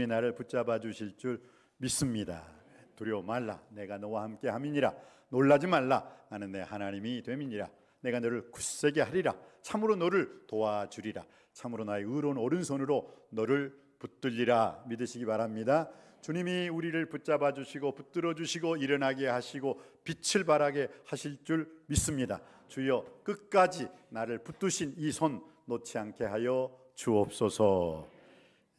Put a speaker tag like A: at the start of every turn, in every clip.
A: 나를 붙잡아 주실 줄 믿습니다. 두려워 말라. 내가 너와 함께 함이니라. 놀라지 말라. 나는 내 하나님이 됨이니라. 내가 너를 굳세게 하리라. 참으로 너를 도와주리라. 참으로 나의 의로운 오른손으로 너를 붙들리라. 믿으시기 바랍니다. 주님이 우리를 붙잡아 주시고 붙들어 주시고 일어나게 하시고 빛을 발하게 하실 줄 믿습니다. 주여, 끝까지 나를 붙드신 이 손 놓지 않게 하여 주옵소서.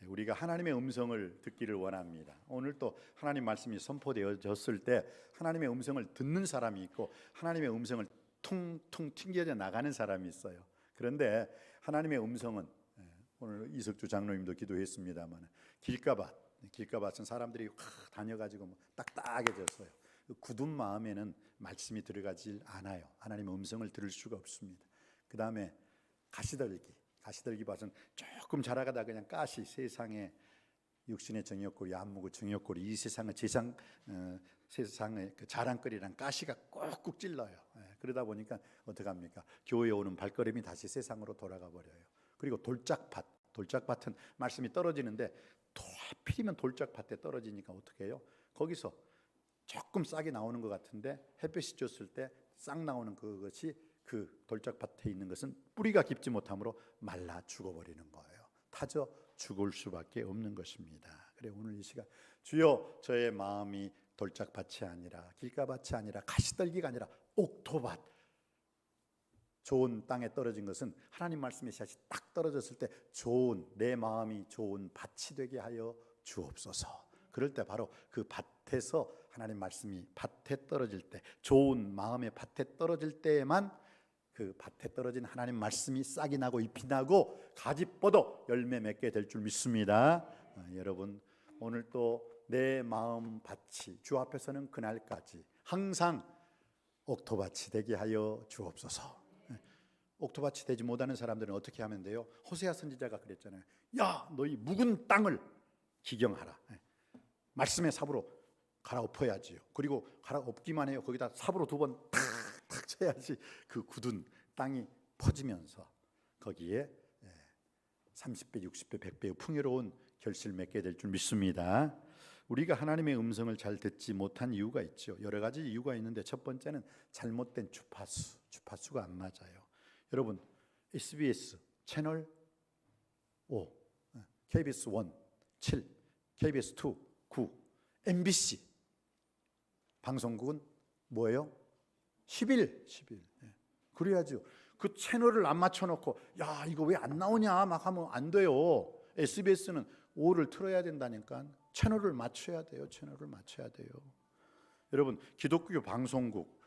A: 우리가 하나님의 음성을 듣기를 원합니다. 오늘 또 하나님 말씀이 선포되어졌을 때 하나님의 음성을 듣는 사람이 있고 하나님의 음성을 퉁퉁 튕겨져 나가는 사람이 있어요. 그런데 하나님의 음성은, 오늘 이석주 장로님도 기도했습니다만, 길가밭은 사람들이 확 다녀가지고 딱딱해졌어요. 굳은 마음에는 말씀이 들어가질 않아요. 하나님의 음성을 들을 수가 없습니다. 그 다음에 가시떨기 밭은 조금 자라가다 그냥 가시, 세상에 육신의 정욕거리, 안목의 정욕거리, 이 세상의 세상의 그 자랑거리란 가시가 꾹꾹 찔러요. 그러다 보니까 어떡합니까? 교회에 오는 발걸음이 다시 세상으로 돌아가 버려요. 그리고 돌짝밭은 말씀이 떨어지는데 하필이면 돌짝밭에 떨어지니까 어떻게 해요? 거기서 조금 싹이 나오는 것 같은데 햇볕이 쬐었을 때 싹 나오는 그것이, 그 돌짝밭에 있는 것은 뿌리가 깊지 못하므로 말라 죽어버리는 거예요. 타져 죽을 수밖에 없는 것입니다. 그래, 오늘 이 시간, 주여, 저의 마음이 돌짝밭이 아니라 길가밭이 아니라 가시떨기가 아니라 옥토밭, 좋은 땅에 떨어진 것은 하나님 말씀의 씨앗이 딱 떨어졌을 때 내 마음이 좋은 밭이 되게 하여 주옵소서. 그럴 때 바로 그 밭에서 하나님 말씀이 밭에 떨어질 때, 좋은 마음의 밭에 떨어질 때에만 그 밭에 떨어진 하나님 말씀이 싹이 나고 잎이 나고 가지 뻗어 열매 맺게 될 줄 믿습니다. 여러분, 오늘 또 내 마음 밭이 주 앞에서는 그날까지 항상 옥토밭이 되게 하여 주옵소서. 옥토밭이 되지 못하는 사람들은 어떻게 하면 돼요? 호세아 선지자가 그랬잖아요. 야, 너희 묵은 땅을 기경하라. 말씀의 삽으로 갈아엎어야지요. 그리고 갈아엎기만 해요. 거기다 삽으로 2번 탁탁 쳐야지 그 굳은 땅이 퍼지면서 거기에 30배, 60배, 100배의 풍요로운 결실을 맺게 될 줄 믿습니다. 우리가 하나님의 음성을 잘 듣지 못한 이유가 있죠. 여러 가지 이유가 있는데 첫 번째는 잘못된 주파수가 안 맞아요. 여러분, SBS 채널 5, KBS 1, 7, KBS 2, 9, MBC 방송국은 뭐예요? 11. 그래야죠. 그 채널을 안 맞춰놓고 야, 이거 왜 안 나오냐 막 하면 안 돼요. SBS는 5를 틀어야 된다니까. 채널을 맞춰야 돼요. 여러분, 기독교 방송국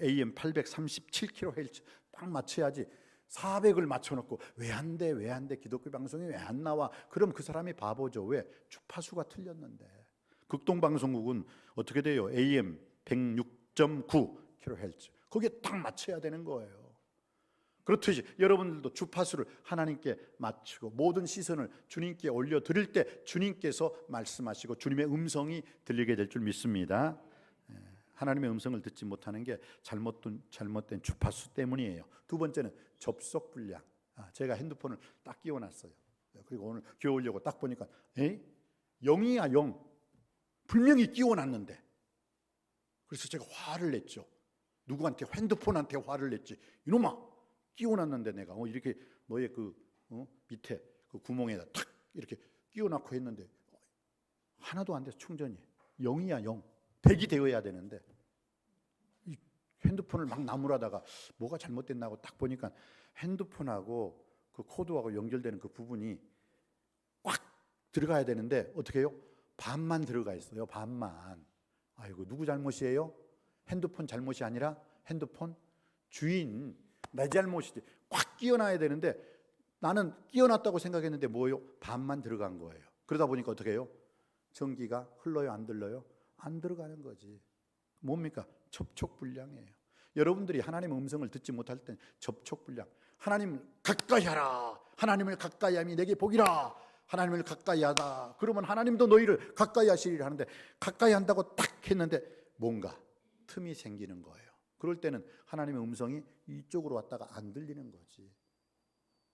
A: AM 837kHz 딱 맞춰야지. 400을 맞춰놓고 왜 안 돼? 기독교 방송이 왜 안 나와? 그럼 그 사람이 바보죠. 왜? 주파수가 틀렸는데. 극동방송국은 어떻게 돼요? AM 106.9kHz 거기에 딱 맞춰야 되는 거예요. 그렇듯이 여러분들도 주파수를 하나님께 맞추고 모든 시선을 주님께 올려드릴 때 주님께서 말씀하시고 주님의 음성이 들리게 될 줄 믿습니다. 하나님의 음성을 듣지 못하는 게 잘못된 주파수 때문이에요. 두 번째는 접속 불량. 제가 핸드폰을 딱 끼워놨어요. 그리고 오늘 교회 오려고 딱 보니까 0이야 0. 분명히 끼워놨는데. 그래서 제가 화를 냈죠. 누구한테, 핸드폰한테 화를 냈지. 이놈아, 끼워놨는데 내가 이렇게 너의 밑에 그 구멍에다 탁 이렇게 끼워놓고 했는데 하나도 안 돼서 충전이 0이야 0. 100이 되어야 되는데 이 핸드폰을 막 나무라다가 뭐가 잘못됐나 딱 보니까 핸드폰하고 그 코드하고 연결되는 그 부분이 꽉 들어가야 되는데 어떻게 해요? 반만 들어가 있어요. 반만. 아이고, 누구 잘못이에요? 핸드폰 잘못이 아니라 핸드폰 주인, 내 잘못이지. 꽉 끼워놔야 되는데 나는 끼워놨다고 생각했는데 뭐예요? 반만 들어간 거예요. 그러다 보니까 어떻게 해요? 전기가 흘러요? 안 들러요? 안 들어가는 거지. 뭡니까? 접촉불량이에요. 여러분들이 하나님의 음성을 듣지 못할 땐 접촉불량. 하나님을 가까이 하라. 하나님을 가까이 함이 내게 복이라. 하나님을 가까이 하다. 그러면 하나님도 너희를 가까이 하시리라 하는데 가까이 한다고 딱 했는데 뭔가 틈이 생기는 거예요. 그럴 때는 하나님의 음성이 이쪽으로 왔다가 안 들리는 거지.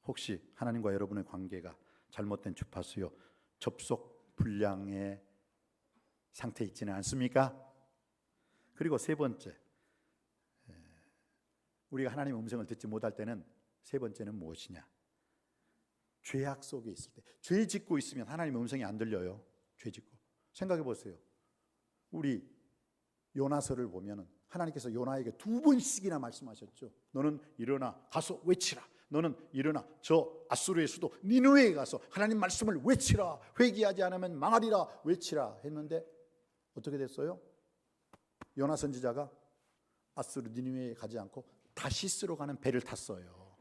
A: 혹시 하나님과 여러분의 관계가 잘못된 주파수요, 접속 불량의 상태에 있지는 않습니까? 그리고 세 번째, 우리가 하나님의 음성을 듣지 못할 때는 세 번째는 무엇이냐? 죄악 속에 있을 때, 죄 짓고 있으면 하나님의 음성이 안 들려요. 죄 짓고. 생각해 보세요. 우리 요나서를 보면은 하나님께서 요나에게 2번씩이나 말씀하셨죠. 너는 일어나 가서 외치라. 너는 일어나 저 아수르의 수도 니느웨에 가서 하나님 말씀을 외치라. 회개하지 않으면 망하리라 외치라 했는데 어떻게 됐어요? 요나 선지자가 아수르 니느웨에 가지 않고 다시스로 가는 배를 탔어요.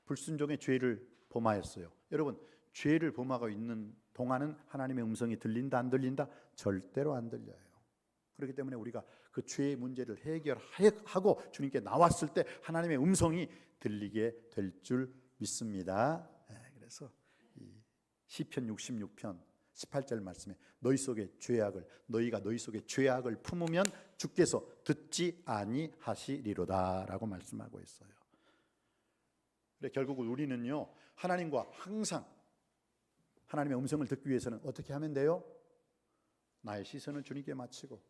A: 불순종의 죄를 범하였어요. 여러분, 죄를 범하고 있는 동안은 하나님의 음성이 들린다 안 들린다? 절대로 안 들려요. 그렇기 때문에 우리가 그 죄의 문제를 해결하고 주님께 나왔을 때 하나님의 음성이 들리게 될 줄 믿습니다. 그래서 시편 66편 18절 말씀에 너희가 너희 속에 죄악을 품으면 주께서 듣지 아니하시리로다 라고 말씀하고 있어요. 그래, 결국 우리는요, 하나님과 항상 하나님의 음성을 듣기 위해서는 어떻게 하면 돼요? 나의 시선을 주님께 맞추고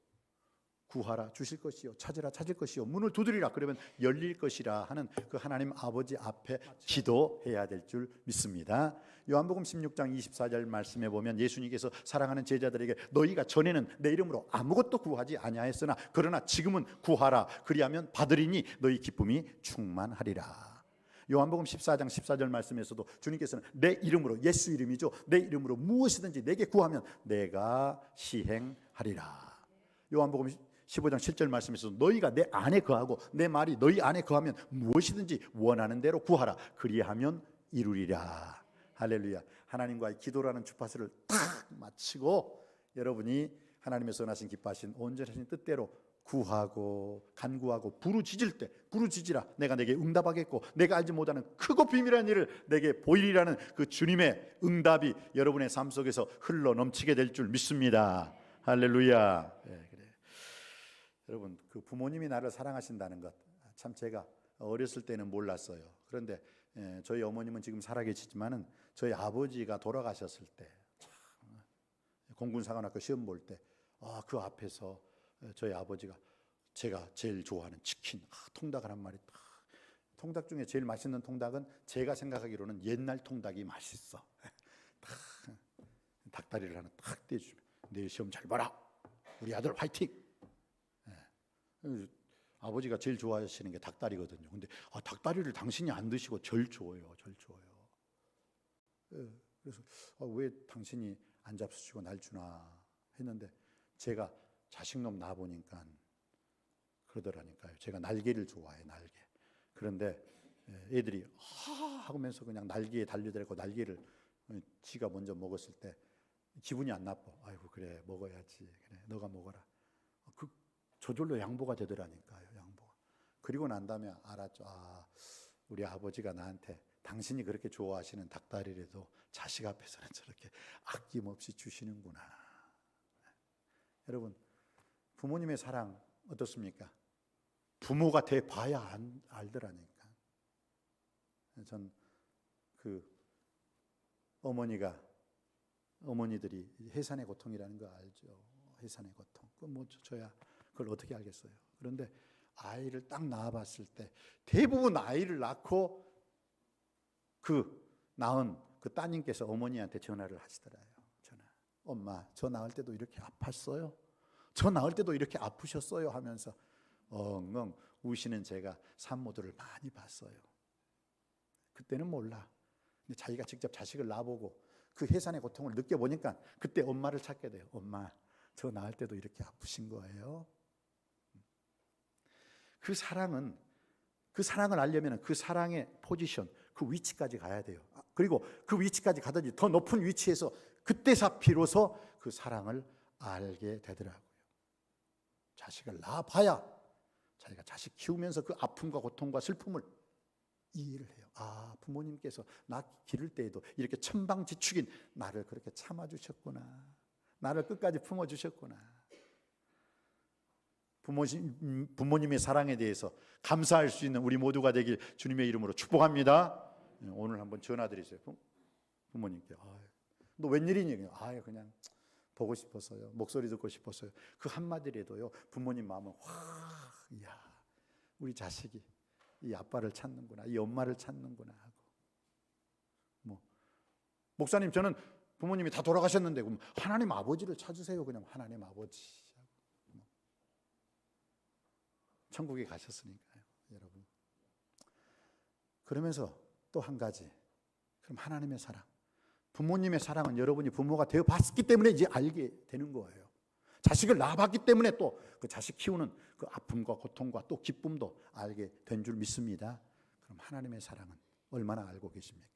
A: 구하라 주실 것이요, 찾으라 찾을 것이요, 문을 두드리라 그러면 열릴 것이라 하는 그 하나님 아버지 앞에 기도해야 될 줄 믿습니다. 요한복음 16장 24절 말씀에 보면 예수님께서 사랑하는 제자들에게 너희가 전에는 내 이름으로 아무것도 구하지 아니하였으나 그러나 지금은 구하라 그리하면 받으리니 너희 기쁨이 충만하리라. 요한복음 14장 14절 말씀에서도 주님께서는 내 이름으로, 예수 이름이죠, 내 이름으로 무엇이든지 내게 구하면 내가 시행하리라. 요한복음 15장 7절 말씀에서도 너희가 내 안에 거하고 내 말이 너희 안에 거하면 무엇이든지 원하는 대로 구하라 그리하면 이루리라. 할렐루야. 하나님과의 기도라는 주파수를 딱 마치고 여러분이 하나님의 선하신 기뻐하신 온전하신 뜻대로 구하고 간구하고 부르짖을 때 부르짖으라 내가 내게 응답하겠고 내가 알지 못하는 크고 비밀한 일을 내게 보이리라는 그 주님의 응답이 여러분의 삶 속에서 흘러 넘치게 될 줄 믿습니다. 할렐루야. 네, 그래. 여러분, 그 부모님이 나를 사랑하신다는 것 참 제가 어렸을 때는 몰랐어요. 그런데 저희 어머님은 지금 살아계시지만은 저희 아버지가 돌아가셨을 때 공군사관학교 시험 볼 때 그 앞에서 저희 아버지가 제가 제일 좋아하는 치킨 통닭을 한 마리 통닭 중에 제일 맛있는 통닭은 제가 생각하기로는 옛날 통닭이 맛있어. 닭다리를 하나 딱 떼주면 내일 시험 잘 봐라 우리 아들 화이팅. 아버지가 제일 좋아하시는 게 닭다리거든요. 근데 닭다리를 당신이 안 드시고 절 줘요. 그래서 왜 당신이 안 잡수시고 날 주나 했는데 제가 자식놈 낳아보니까 그러더라니까요. 제가 날개를 좋아해, 날개. 그런데 애들이 하면서 그냥 날개에 달려들고 날개를 지가 먼저 먹었을 때 기분이 안 나빠. 아이고 그래 먹어야지. 그래 너가 먹어라. 저절로 양보가 되더라니까요. 양보가. 그리고 난 다음에 알았죠. 우리 아버지가 나한테 당신이 그렇게 좋아하시는 닭다리라도 자식 앞에서는 저렇게 아낌없이 주시는구나. 여러분, 부모님의 사랑 어떻습니까? 부모가 돼 봐야 알더라니까. 전 그 어머니들이 해산의 고통이라는 거 알죠. 해산의 고통. 저야 그걸 어떻게 알겠어요. 그런데 아이를 딱 낳아봤을 때 대부분 아이를 낳고 낳은 그 따님께서 어머니한테 전화를 하시더라요. 엄마 저 낳을 때도 이렇게 아팠어요? 저 낳을 때도 이렇게 아프셨어요? 하면서 엉엉 우시는 제가 산모들을 많이 봤어요. 그때는 몰라. 근데 자기가 직접 자식을 낳아보고 그 해산의 고통을 느껴보니까 그때 엄마를 찾게 돼요. 엄마 저 낳을 때도 이렇게 아프신 거예요? 그 사랑을 알려면 그 사랑의 포지션, 그 위치까지 가야 돼요. 그리고 그 위치까지 가든지 더 높은 위치에서 그때서 비로소 그 사랑을 알게 되더라고요. 자식을 낳아봐야 자기가 자식 키우면서 그 아픔과 고통과 슬픔을 이해를 해요. 부모님께서 나 기를 때에도 이렇게 천방지축인 나를 그렇게 참아주셨구나. 나를 끝까지 품어주셨구나. 부모님의 사랑에 대해서 감사할 수 있는 우리 모두가 되길 주님의 이름으로 축복합니다. 오늘 한번 전화 드리세요. 부모님께 너 웬일이니? 그냥 보고 싶었어요. 목소리 듣고 싶었어요. 그 한마디라도요, 부모님 마음은 이야, 우리 자식이 이 아빠를 찾는구나, 이 엄마를 찾는구나 하고. 목사님, 저는 부모님이 다 돌아가셨는데 그럼 하나님 아버지를 찾으세요. 그냥 하나님 아버지. 천국에 가셨으니까요, 여러분. 그러면서 또 한 가지, 그럼 하나님의 사랑, 부모님의 사랑은 여러분이 부모가 되어 봤기 때문에 이제 알게 되는 거예요. 자식을 낳아봤기 때문에 또 그 자식 키우는 그 아픔과 고통과 또 기쁨도 알게 된 줄 믿습니다. 그럼 하나님의 사랑은 얼마나 알고 계십니까?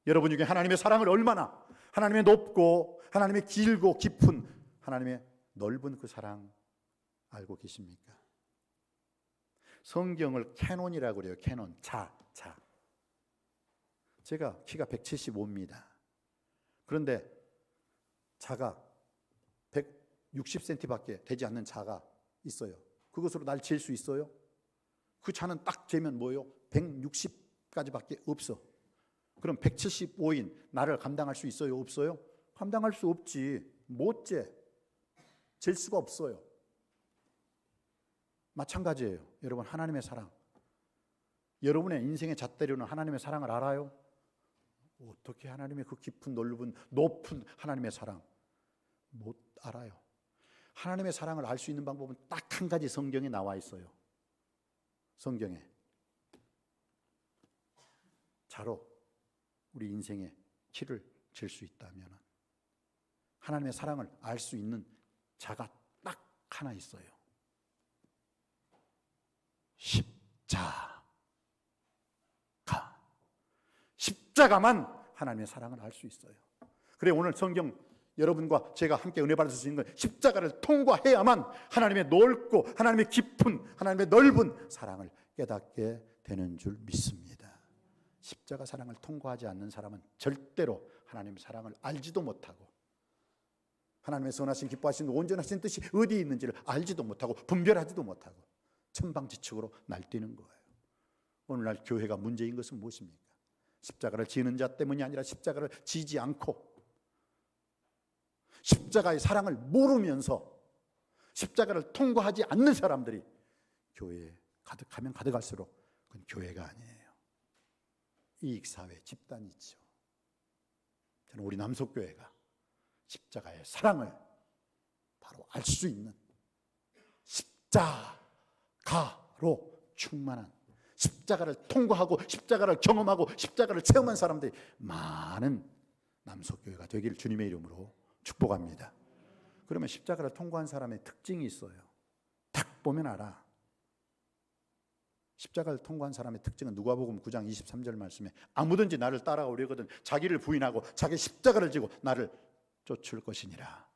A: 여러분 중에 하나님의 사랑을 얼마나, 하나님의 높고 하나님의 길고 깊은 하나님의 넓은 그 사랑 알고 계십니까? 성경을 캐논이라고 그래요. 캐논, 자. 제가 키가 175입니다. 그런데 자가 160cm밖에 되지 않는 자가 있어요. 그것으로 날 잴 수 있어요? 그 자는 딱 재면 뭐예요? 160까지밖에 없어. 그럼 175인 나를 감당할 수 있어요? 없어요? 감당할 수 없지. 못 재. 잴 수가 없어요. 마찬가지예요. 여러분, 하나님의 사랑. 여러분의 인생의 잣대로는 하나님의 사랑을 알아요? 어떻게 하나님의 그 깊은 넓은 높은 하나님의 사랑 못 알아요. 하나님의 사랑을 알 수 있는 방법은 딱 한 가지 성경에 나와 있어요. 성경에. 자로 우리 인생의 키를 잴 수 있다면 하나님의 사랑을 알 수 있는 자가 딱 하나 있어요. 십자가만 하나님의 사랑을 알 수 있어요. 그래, 오늘 성경 여러분과 제가 함께 은혜 받을 수 있는 건 십자가를 통과해야만 하나님의 넓고 하나님의 깊은 하나님의 넓은 사랑을 깨닫게 되는 줄 믿습니다. 십자가 사랑을 통과하지 않는 사람은 절대로 하나님의 사랑을 알지도 못하고 하나님의 선하신 기뻐하신 온전하신 뜻이 어디에 있는지를 알지도 못하고 분별하지도 못하고 천방지축으로 날뛰는 거예요. 오늘날 교회가 문제인 것은 무엇입니까? 십자가를 지는 자 때문이 아니라 십자가를 지지 않고 십자가의 사랑을 모르면서 십자가를 통과하지 않는 사람들이 교회에 가득하면 가득할수록 그건 교회가 아니에요. 이익사회 집단이죠. 저는 우리 남석교회가 십자가의 사랑을 바로 알 수 있는 십자가로 충만한 십자가를 통과하고 십자가를 경험하고 십자가를 체험한 사람들이 많은 남석교회가 되기를 주님의 이름으로 축복합니다. 그러면 십자가를 통과한 사람의 특징이 있어요. 딱 보면 알아. 십자가를 통과한 사람의 특징은 누가복음 9장 23절 말씀에 아무든지 나를 따라오려거든 자기를 부인하고 자기 십자가를 지고 나를 쫓을 것이니라.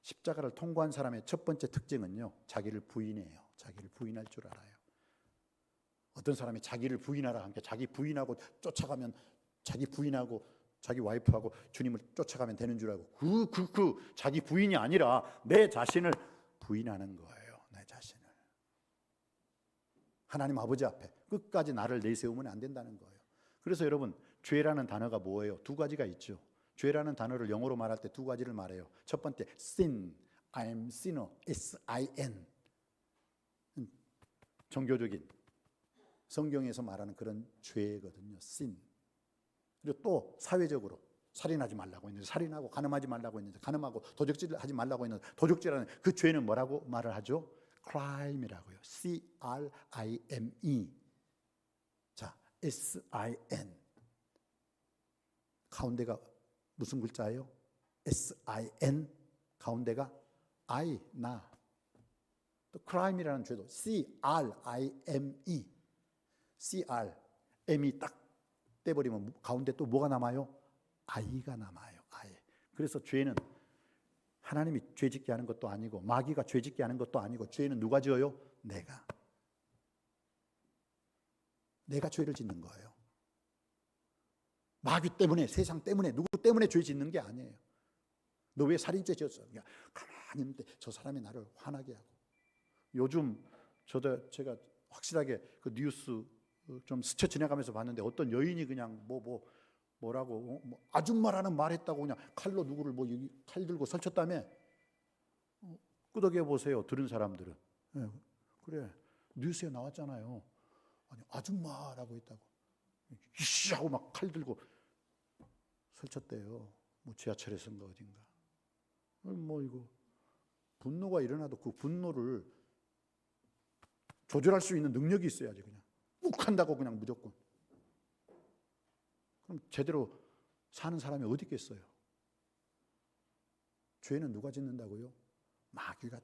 A: 십자가를 통과한 사람의 첫 번째 특징은요, 자기를 부인해요. 자기를 부인할 줄 알아요. 어떤 사람이 자기를 부인하라 하니까 자기 부인하고 쫓아가면 자기 부인하고 자기 와이프하고 주님을 쫓아가면 되는 줄 알고 그 자기 부인이 아니라 내 자신을 부인하는 거예요. 내 자신을. 하나님 아버지 앞에 끝까지 나를 내세우면 안 된다는 거예요. 그래서 여러분, 죄라는 단어가 뭐예요? 두 가지가 있죠. 죄라는 단어를 영어로 말할 때 두 가지를 말해요. 첫 번째, sin. I am sinner. S-I-N. 종교적인 성경에서 말하는 그런 죄거든요. sin. 그리고 또 사회적으로 살인하지 말라고 했는데 살인하고 간음하지 말라고 했는데 간음하고 도적질하지 말라고 했는데 도적질하는 그 죄는 뭐라고 말을 하죠? crime이라고요. C-R-I-M-E. 자, S-I-N. 가운데가 무슨 글자예요? S-I-N. 가운데가 I, 나. 또 crime이라는 죄도 C-R-I-M-E. C-R, M이 딱 떼버리면 가운데 또 뭐가 남아요? I가 남아요. I. 그래서 죄는 하나님이 죄 짓게 하는 것도 아니고 마귀가 죄 짓게 하는 것도 아니고 죄는 누가 지어요? 내가 죄를 짓는 거예요. 마귀 때문에, 세상 때문에, 누구 때문에 죄 짓는 게 아니에요. 너 왜 살인죄 지었어? 그냥 가만히 있는데 저 사람이 나를 화나게 하고. 요즘 제가 확실하게 그 뉴스 좀 스쳐 지나가면서 봤는데 어떤 여인이 그냥 뭐라고 아줌마라는 말했다고 그냥 칼로 누구를 여기 칼 들고 설쳤다며. 끄덕여 보세요. 들은 사람들은. 네, 그래 뉴스에 나왔잖아요. 아니 아줌마라고 했다고 이씨 하고 막 칼 들고 설쳤대요. 지하철에선가 어딘가. 이거 분노가 일어나도 그 분노를 조절할 수 있는 능력이 있어야지. 그냥 욱 한다고 그냥 무조건. 그럼 제대로 사는 사람이 어디 있겠어요? 죄는 누가 짓는다고요? 마귀가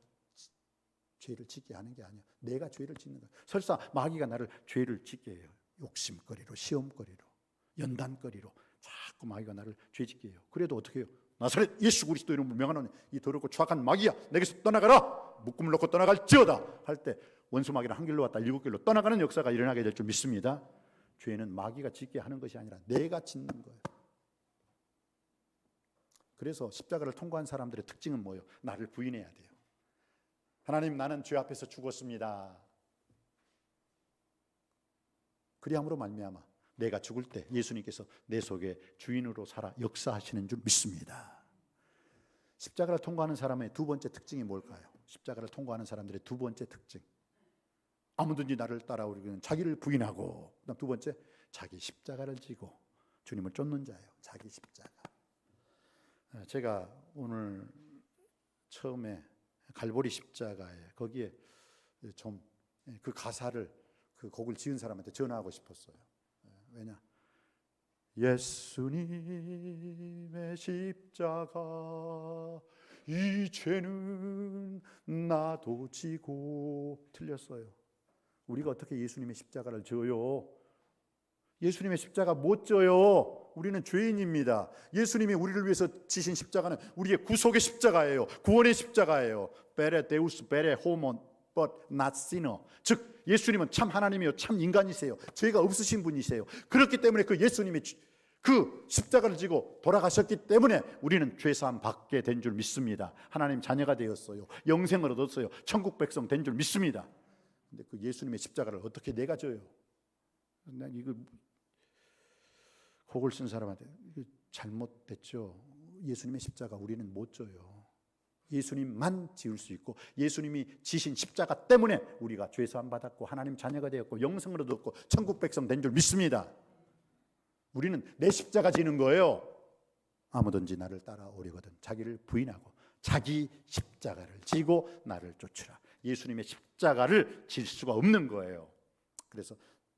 A: 죄를 짓게 하는 게 아니야. 내가 죄를 짓는 거야. 설사 마귀가 나를 죄를 짓게 해요. 욕심거리로, 시험거리로, 연단거리로 자꾸 마귀가 나를 죄 짓게 해요. 그래도 어떻게 해요? 나사렛 예수 그리스도 이름으로 명하노니 이 더럽고 추악한 마귀야 내게서 떠나가라. 묶음을 놓고 떠나갈지어다 할 때 원수 마귀는 한 길로 왔다 7길로 떠나가는 역사가 일어나게 될 줄 믿습니다. 죄는 마귀가 짓게 하는 것이 아니라 내가 짓는 거예요. 그래서 십자가를 통과한 사람들의 특징은 뭐예요? 나를 부인해야 돼요. 하나님 나는 죄 앞에서 죽었습니다. 그리함으로 말미암아 내가 죽을 때 예수님께서 내 속에 주인으로 살아 역사하시는 줄 믿습니다. 십자가를 통과하는 사람의 두 번째 특징이 뭘까요? 십자가를 통과하는 사람들의 두 번째 특징. 아무든지 나를 따라오려면 자기를 부인하고, 그다음 두 번째 자기 십자가를 지고 주님을 쫓는 자예요. 자기 십자가. 제가 오늘 처음에 갈보리 십자가에 거기에 좀 그 가사를 그 곡을 지은 사람한테 전하고 싶었어요. 왜냐? 예수님의 십자가 이 죄는 나도 지고. 틀렸어요. 우리가 어떻게 예수님의 십자가를 져요? 예수님의 십자가 못 져요. 우리는 죄인입니다. 예수님이 우리를 위해서 지신 십자가는 우리의 구속의 십자가예요. 구원의 십자가예요. 베레 데우스 베레 호몬 but not sinner. 즉 예수님은 참 하나님이요 참 인간이세요. 죄가 없으신 분이세요. 그렇기 때문에 그 예수님이 그 십자가를 지고 돌아가셨기 때문에 우리는 죄사함 받게 된 줄 믿습니다. 하나님 자녀가 되었어요. 영생을 얻었어요. 천국 백성 된 줄 믿습니다. 근데 그 예수님의 십자가를 어떻게 내가 져요? 난 이거 곡을 쓴 사람한테 이거 잘못됐죠. 예수님의 십자가 우리는 못 져요. 예수님만 지을 수 있고 예수님이 지신 십자가 때문에 우리가 죄사함 받았고 하나님 자녀가 되었고 영생을 얻었고 천국 백성 된 줄 믿습니다. 우리는 내 십자가 지는 거예요. 아무든지 나를 따라오려거든 자기를 부인하고 자기 십자가를 지고 나를 쫓으라. 예수님의 십자가를 질 수가 없는 거예요. 그래서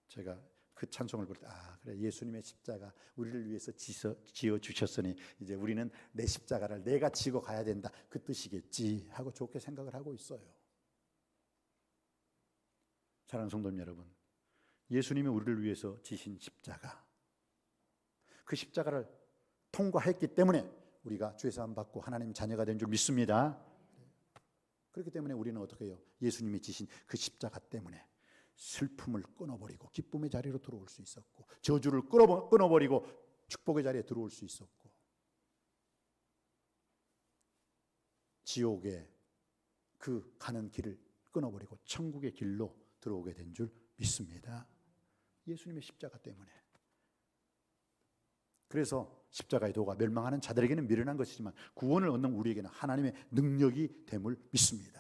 A: 제가 그 찬송을 부를 때 그래 예수님의 십자가 우리를 위해서 지어 주셨으니 이제 우리는 내 십자가를 내가 지고 가야 된다 그 뜻이겠지 하고 좋게 생각을 하고 있어요. 사랑하는 성도님 여러분, 예수님이 우리를 위해서 지신 십자가, 그 십자가를 통과했기 때문에 우리가 죄사함 받고 하나님 자녀가 된 줄 믿습니다. 그렇기 때문에 우리는 어떻게 해요? 예수님이 지신 그 십자가 때문에 슬픔을 끊어버리고 기쁨의 자리로 들어올 수 있었고, 저주를 끊어버리고 축복의 자리에 들어올 수 있었고, 지옥의 그 가는 길을 끊어버리고 천국의 길로 들어오게 된 줄 믿습니다. 예수님의 십자가 때문에. 그래서 십자가의 도가 멸망하는 자들에게는 미련한 것이지만 구원을 얻는 우리에게는 하나님의 능력이 됨을 믿습니다.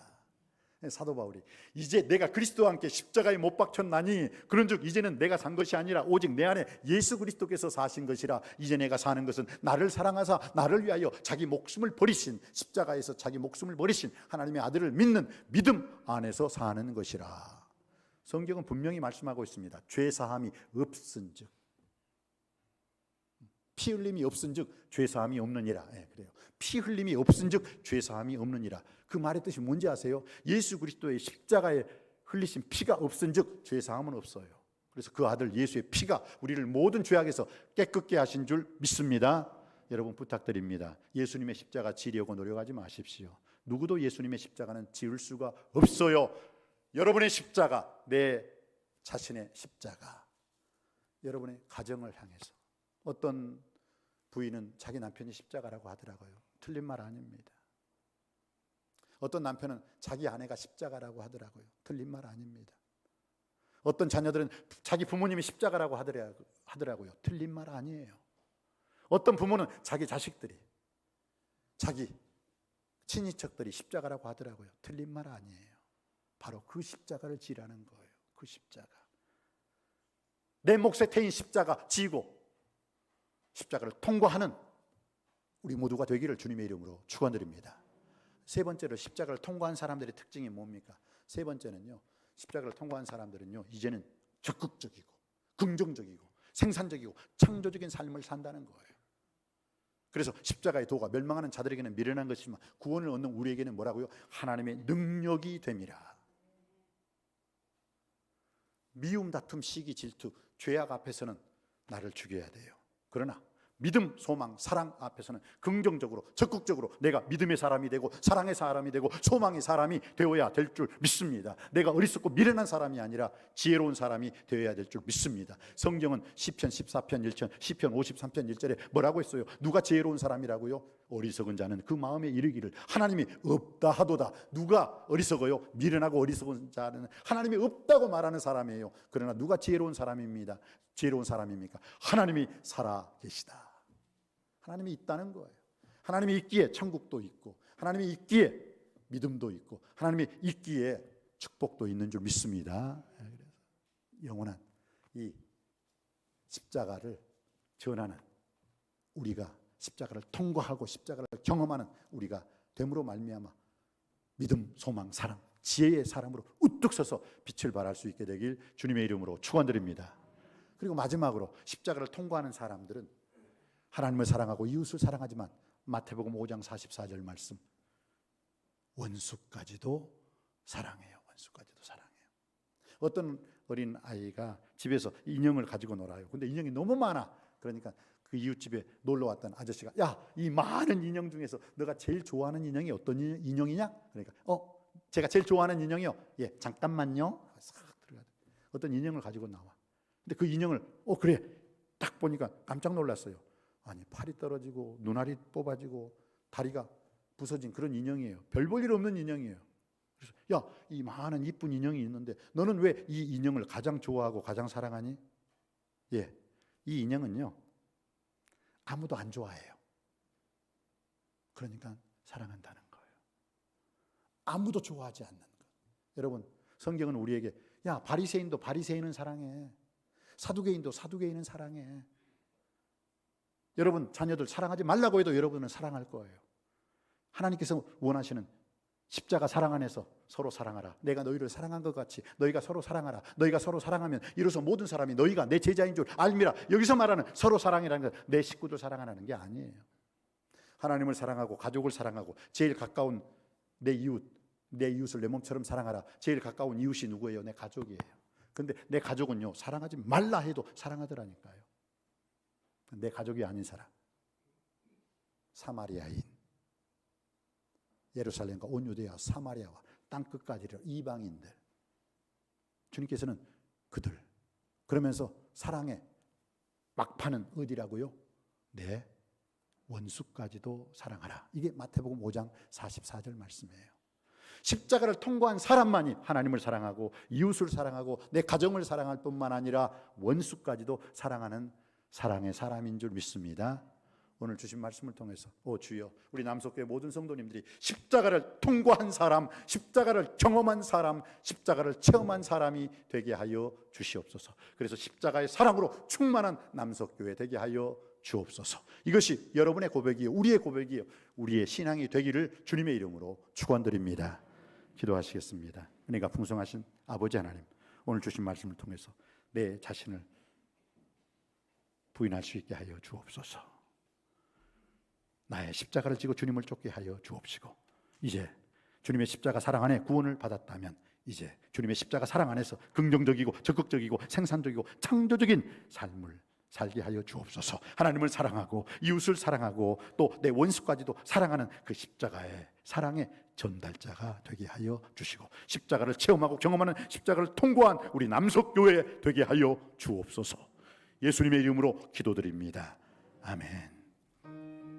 A: 사도 바울이 이제 내가 그리스도와 함께 십자가에 못 박혔나니 그런즉 이제는 내가 산 것이 아니라 오직 내 안에 예수 그리스도께서 사신 것이라. 이제 내가 사는 것은 나를 사랑하사 나를 위하여 자기 목숨을 버리신, 십자가에서 자기 목숨을 버리신 하나님의 아들을 믿는 믿음 안에서 사는 것이라. 성경은 분명히 말씀하고 있습니다. 죄 사함이 없은즉, 피 흘림이 없은즉 죄 사함이 없느니라. 그래요. 피 흘림이 없은즉 죄 사함이 없느니라. 그 말의 뜻이 뭔지 아세요? 예수 그리스도의 십자가에 흘리신 피가 없은즉 죄 사함은 없어요. 그래서 그 아들 예수의 피가 우리를 모든 죄악에서 깨끗게 하신 줄 믿습니다. 여러분 부탁드립니다. 예수님의 십자가 지려고 노력하지 마십시오. 누구도 예수님의 십자가는 지을 수가 없어요. 여러분의 십자가, 내 자신의 십자가, 여러분의 가정을 향해서. 어떤 부인은 자기 남편이 십자가라고 하더라고요. 틀린 말 아닙니다. 어떤 남편은 자기 아내가 십자가라고 하더라고요. 틀린 말 아닙니다. 어떤 자녀들은 자기 부모님이 십자가라고 하더라고요. 틀린 말 아니에요. 어떤 부모는 자기 자식들이, 자기 친인척들이 십자가라고 하더라고요. 틀린 말 아니에요. 바로 그 십자가를 지라는 거예요. 그 십자가. 내 몫에 태인 십자가 지고 십자가를 통과하는 우리 모두가 되기를 주님의 이름으로 축원드립니다. 세 번째로 십자가를 통과한 사람들의 특징이 뭡니까? 세 번째는요, 십자가를 통과한 사람들은요, 이제는 적극적이고 긍정적이고 생산적이고 창조적인 삶을 산다는 거예요. 그래서 십자가의 도가 멸망하는 자들에게는 미련한 것이지만 구원을 얻는 우리에게는 뭐라고요? 하나님의 능력이 됨이라. 미움, 다툼, 시기, 질투, 죄악 앞에서는 나를 죽여야 돼요. 그러나 믿음, 소망, 사랑 앞에서는 긍정적으로 적극적으로 내가 믿음의 사람이 되고 사랑의 사람이 되고 소망의 사람이 되어야 될 줄 믿습니다. 내가 어리석고 미련한 사람이 아니라 지혜로운 사람이 되어야 될 줄 믿습니다. 성경은 시편 14편 1절, 시편 53편 1절에 뭐라고 했어요? 누가 지혜로운 사람이라고요? 어리석은 자는 그 마음에 이르기를 하나님이 없다 하도다. 누가 어리석어요? 미련하고 어리석은 자는 하나님이 없다고 말하는 사람이에요. 그러나 누가 지혜로운 사람입니다. 지혜로운 사람입니까? 하나님이 살아 계시다. 하나님이 있다는 거예요. 하나님이 있기에 천국도 있고 하나님이 있기에 믿음도 있고 하나님이 있기에 축복도 있는 줄 믿습니다. 그래서 영원한 이 십자가를 전하는 우리가, 십자가를 통과하고 십자가를 경험하는 우리가 됨으로 말미암아 믿음, 소망, 사랑, 지혜의 사람으로 우뚝 서서 빛을 발할 수 있게 되길 주님의 이름으로 축원드립니다. 그리고 마지막으로 십자가를 통과하는 사람들은 하나님을 사랑하고 이웃을 사랑하지만 마태복음 5장 44절 말씀, 원수까지도 사랑해요. 원수까지도 사랑해요. 어떤 어린 아이가 집에서 인형을 가지고 놀아요. 근데 인형이 너무 많아. 그러니까 그 이웃집에 놀러 왔던 아저씨가, 야, 이 많은 인형 중에서 너가 제일 좋아하는 인형이 어떤 인형이냐? 그러니까 제가 제일 좋아하는 인형이요. 예, 잠깐만요. 싹 들어가. 어떤 인형을 가지고 나와. 근데 그 인형을 그래. 딱 보니까 깜짝 놀랐어요. 아니, 팔이 떨어지고 눈알이 뽑아지고 다리가 부서진 그런 인형이에요. 별 볼 일 없는 인형이에요. 그래서 야, 이 많은 이쁜 인형이 있는데 너는 왜 이 인형을 가장 좋아하고 가장 사랑하니? 예, 이 인형은요, 아무도 안 좋아해요. 그러니까 사랑한다는 거예요. 아무도 좋아하지 않는 것. 여러분, 성경은 우리에게, 야, 바리새인도 바리새인은 사랑해. 사두개인도 사두개인은 사랑해. 여러분 자녀들 사랑하지 말라고 해도 여러분은 사랑할 거예요. 하나님께서 원하시는 십자가 사랑 안에서 서로 사랑하라. 내가 너희를 사랑한 것 같이 너희가 서로 사랑하라. 너희가 서로 사랑하면 이로써 모든 사람이 너희가 내 제자인 줄 알미라. 여기서 말하는 서로 사랑이라는 건 내 식구들 사랑하라는 게 아니에요. 하나님을 사랑하고 가족을 사랑하고 제일 가까운 내 이웃을 내 몸처럼 사랑하라. 제일 가까운 이웃이 누구예요? 내 가족이에요. 근데 내 가족은요, 사랑하지 말라 해도 사랑하더라니까요. 내 가족이 아닌 사람, 사마리아인, 예루살렘과 온 유대와 사마리아와 땅끝까지를 이방인들, 주님께서는 그들, 그러면서 사랑의 막판은 어디라고요? 내 원수까지도 사랑하라. 이게 마태복음 5장 44절 말씀이에요. 십자가를 통과한 사람만이 하나님을 사랑하고 이웃을 사랑하고 내 가정을 사랑할 뿐만 아니라 원수까지도 사랑하는 사랑의 사람인 줄 믿습니다. 오늘 주신 말씀을 통해서 주여, 우리 남석교회 모든 성도님들이 십자가를 통과한 사람, 십자가를 경험한 사람, 십자가를 체험한 사람이 되게 하여 주시옵소서. 그래서 십자가의 사랑으로 충만한 남석교회 되게 하여 주옵소서. 이것이 여러분의 고백이요, 우리의 고백이요, 우리의 신앙이 되기를 주님의 이름으로 축원드립니다. 기도하시겠습니다. 은혜가 풍성하신 아버지 하나님, 오늘 주신 말씀을 통해서 내 자신을 부인할 수 있게 하여 주옵소서. 나의 십자가를 지고 주님을 쫓게 하여 주옵시고, 이제 주님의 십자가 사랑 안에 구원을 받았다면 이제 주님의 십자가 사랑 안에서 긍정적이고 적극적이고 생산적이고 창조적인 삶을 살게 하여 주옵소서. 하나님을 사랑하고 이웃을 사랑하고 또 내 원수까지도 사랑하는 그 십자가의 사랑의 전달자가 되게 하여 주시고, 십자가를 체험하고 경험하는, 십자가를 통과한 우리 남석교회 되게 하여 주옵소서. 예수님의 이름으로 기도드립니다. 아멘.